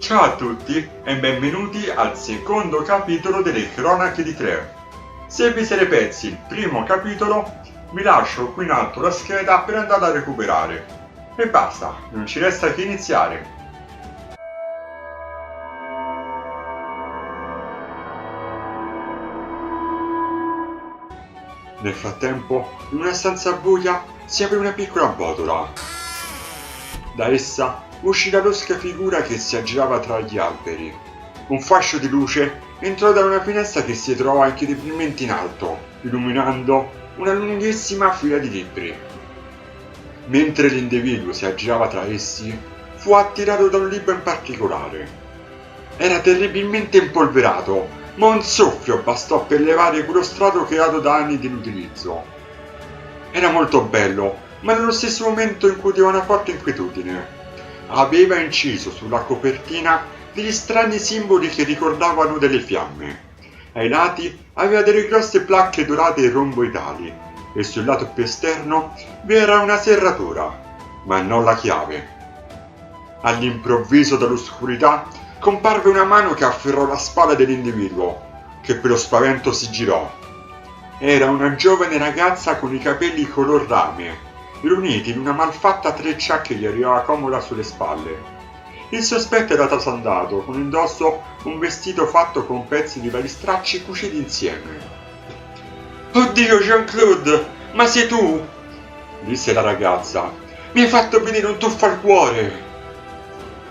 Ciao a tutti e benvenuti al secondo capitolo delle Cronache di Tre. Se vi siete persi il primo capitolo, vi lascio qui in alto la scheda per andare a recuperare. E basta, non ci resta che iniziare. Nel frattempo, in una stanza buia si apre una piccola botola. Da essa uscì la losca figura che si aggirava tra gli alberi. Un fascio di luce entrò da una finestra che si trovava incredibilmente in alto, illuminando una lunghissima fila di libri. Mentre l'individuo si aggirava tra essi, fu attirato da un libro in particolare. Era terribilmente impolverato, ma un soffio bastò per levare quello strato creato da anni di inutilizzo. Era molto bello, ma nello stesso momento incutiva una forte inquietudine. Aveva inciso sulla copertina degli strani simboli che ricordavano delle fiamme. Ai lati aveva delle grosse placche dorate e romboidali e sul lato più esterno vi era una serratura, ma non la chiave. All'improvviso dall'oscurità comparve una mano che afferrò la spalla dell'individuo, che per lo spavento si girò. Era una giovane ragazza con i capelli color rame, riuniti in una malfatta treccia che gli arrivava comoda sulle spalle. Il sospetto era trasandato, con indosso un vestito fatto con pezzi di vari stracci cuciti insieme. «Oddio, Jean-Claude, ma sei tu?» disse la ragazza. «Mi hai fatto venire un tuffo al cuore!»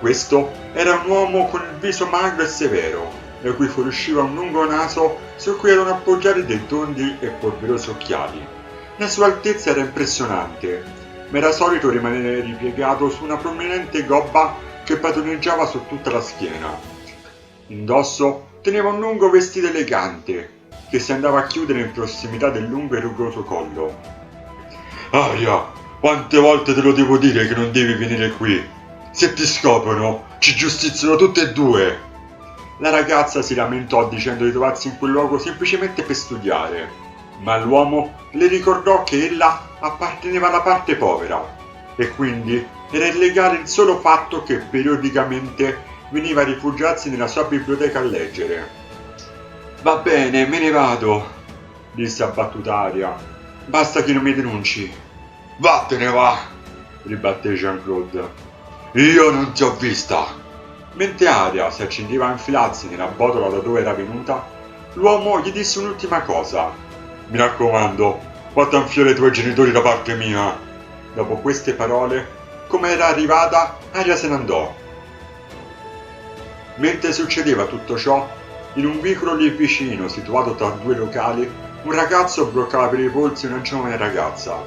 Questo era un uomo con il viso magro e severo, da cui fuoriusciva un lungo naso su cui erano appoggiati dei tondi e polverosi occhiali. La sua altezza era impressionante, ma era solito rimanere ripiegato su una prominente gobba che padroneggiava su tutta la schiena. Indosso teneva un lungo vestito elegante, che si andava a chiudere in prossimità del lungo e rugoso collo. «Aria, quante volte te lo devo dire che non devi venire qui? Se ti scoprono, ci giustiziano tutte e due!» La ragazza si lamentò dicendo di trovarsi in quel luogo semplicemente per studiare. Ma l'uomo le ricordò che ella apparteneva alla parte povera e quindi era illegale il solo fatto che periodicamente veniva a rifugiarsi nella sua biblioteca a leggere. «Va bene, me ne vado», disse abbattuta Aria. «Basta che non mi denunci». «Vattene va», ribatté Jean-Claude. «Io non ti ho vista». Mentre Aria si accendeva a infilarsi nella botola da dove era venuta, l'uomo gli disse un'ultima cosa. «Mi raccomando, porta un fiore ai tuoi genitori da parte mia». Dopo queste parole, come era arrivata, Aria se ne andò. Mentre succedeva tutto ciò, in un vicolo lì vicino, situato tra due locali, un ragazzo bloccava per i polsi una giovane ragazza.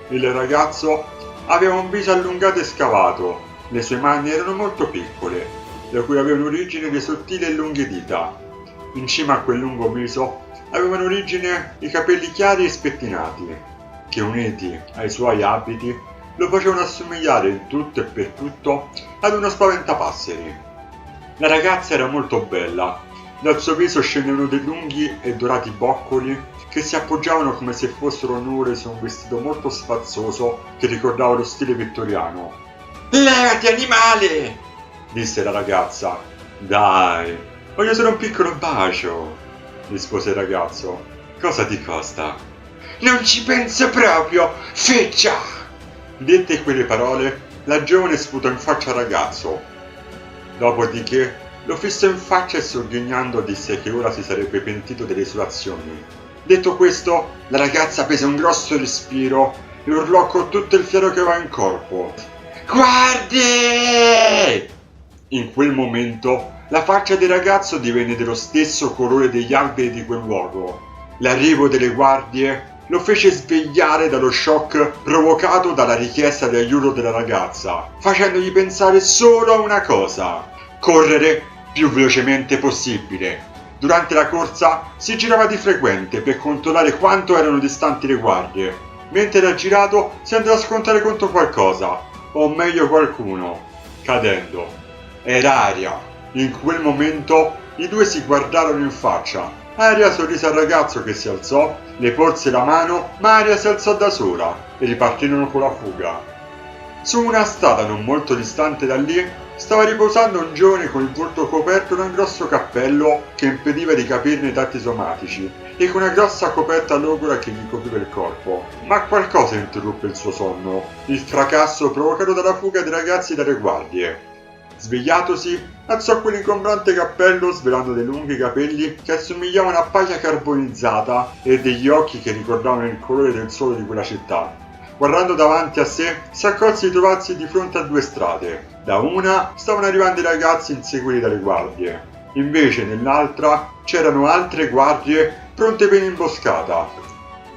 Il ragazzo aveva un viso allungato e scavato, le sue mani erano molto piccole, da cui avevano origine le sottili e lunghe dita. In cima a quel lungo viso avevano origine i capelli chiari e spettinati, che uniti ai suoi abiti lo facevano assomigliare in tutto e per tutto ad uno spaventapasseri. La ragazza era molto bella, dal suo viso scendevano dei lunghi e dorati boccoli che si appoggiavano come se fossero nuvole su un vestito molto sfarzoso che ricordava lo stile vittoriano. «Levati, animale!» disse la ragazza. «Dai, voglio solo un piccolo bacio», rispose il ragazzo. «Cosa ti costa?» «Non ci penso proprio, feccia!» Dette quelle parole, la giovane sputò in faccia al ragazzo. Dopodiché lo fissò in faccia e sogghignando disse che ora si sarebbe pentito delle sue azioni. Detto questo, la ragazza prese un grosso respiro e urlò con tutto il fiato che aveva in corpo. «Guardi!» In quel momento la faccia del ragazzo divenne dello stesso colore degli alberi di quel luogo. L'arrivo delle guardie lo fece svegliare dallo shock provocato dalla richiesta di aiuto della ragazza, facendogli pensare solo a una cosa: correre più velocemente possibile. Durante la corsa si girava di frequente per controllare quanto erano distanti le guardie. Mentre era girato si andò a scontare contro qualcosa, o meglio qualcuno, cadendo. Era Aria. In quel momento i due si guardarono in faccia. Aria sorrise al ragazzo che si alzò, le porse la mano, ma Aria si alzò da sola e ripartirono con la fuga. Su una strada non molto distante da lì stava riposando un giovane con il volto coperto da un grosso cappello che impediva di capirne i tratti somatici e con una grossa coperta logora che gli copriva il corpo. Ma qualcosa interruppe il suo sonno, il fracasso provocato dalla fuga dei ragazzi dalle guardie. Svegliatosi, alzò quell'ingombrante cappello svelando dei lunghi capelli che assomigliavano a paglia carbonizzata e degli occhi che ricordavano il colore del suolo di quella città. Guardando davanti a sé, si accorse di trovarsi di fronte a due strade. Da una stavano arrivando i ragazzi inseguiti dalle guardie, invece nell'altra c'erano altre guardie pronte per un'imboscata.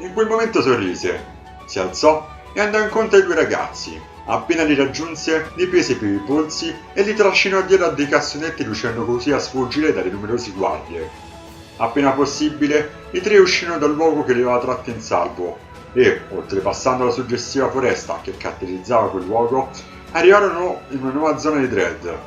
In quel momento sorrise, si alzò e andò incontro ai due ragazzi. Appena li raggiunse, li prese per i polsi e li trascinò dietro a dei cassonetti riuscendo così a sfuggire dalle numerose guardie. Appena possibile, i tre uscirono dal luogo che li aveva tratti in salvo e, oltrepassando la suggestiva foresta che caratterizzava quel luogo, arrivarono in una nuova zona di Dread.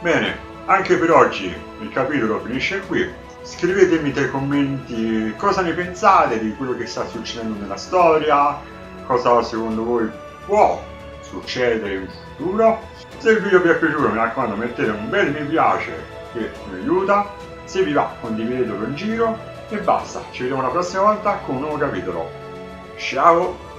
Bene, anche per oggi il capitolo finisce qui. Scrivetemi nei commenti cosa ne pensate di quello che sta succedendo nella storia, cosa secondo voi può succedere in futuro. Se il video vi è piaciuto, mi raccomando, mettete un bel mi piace che mi aiuta. Se vi va, condividetelo in giro e basta. Ci vediamo la prossima volta con un nuovo capitolo. Ciao!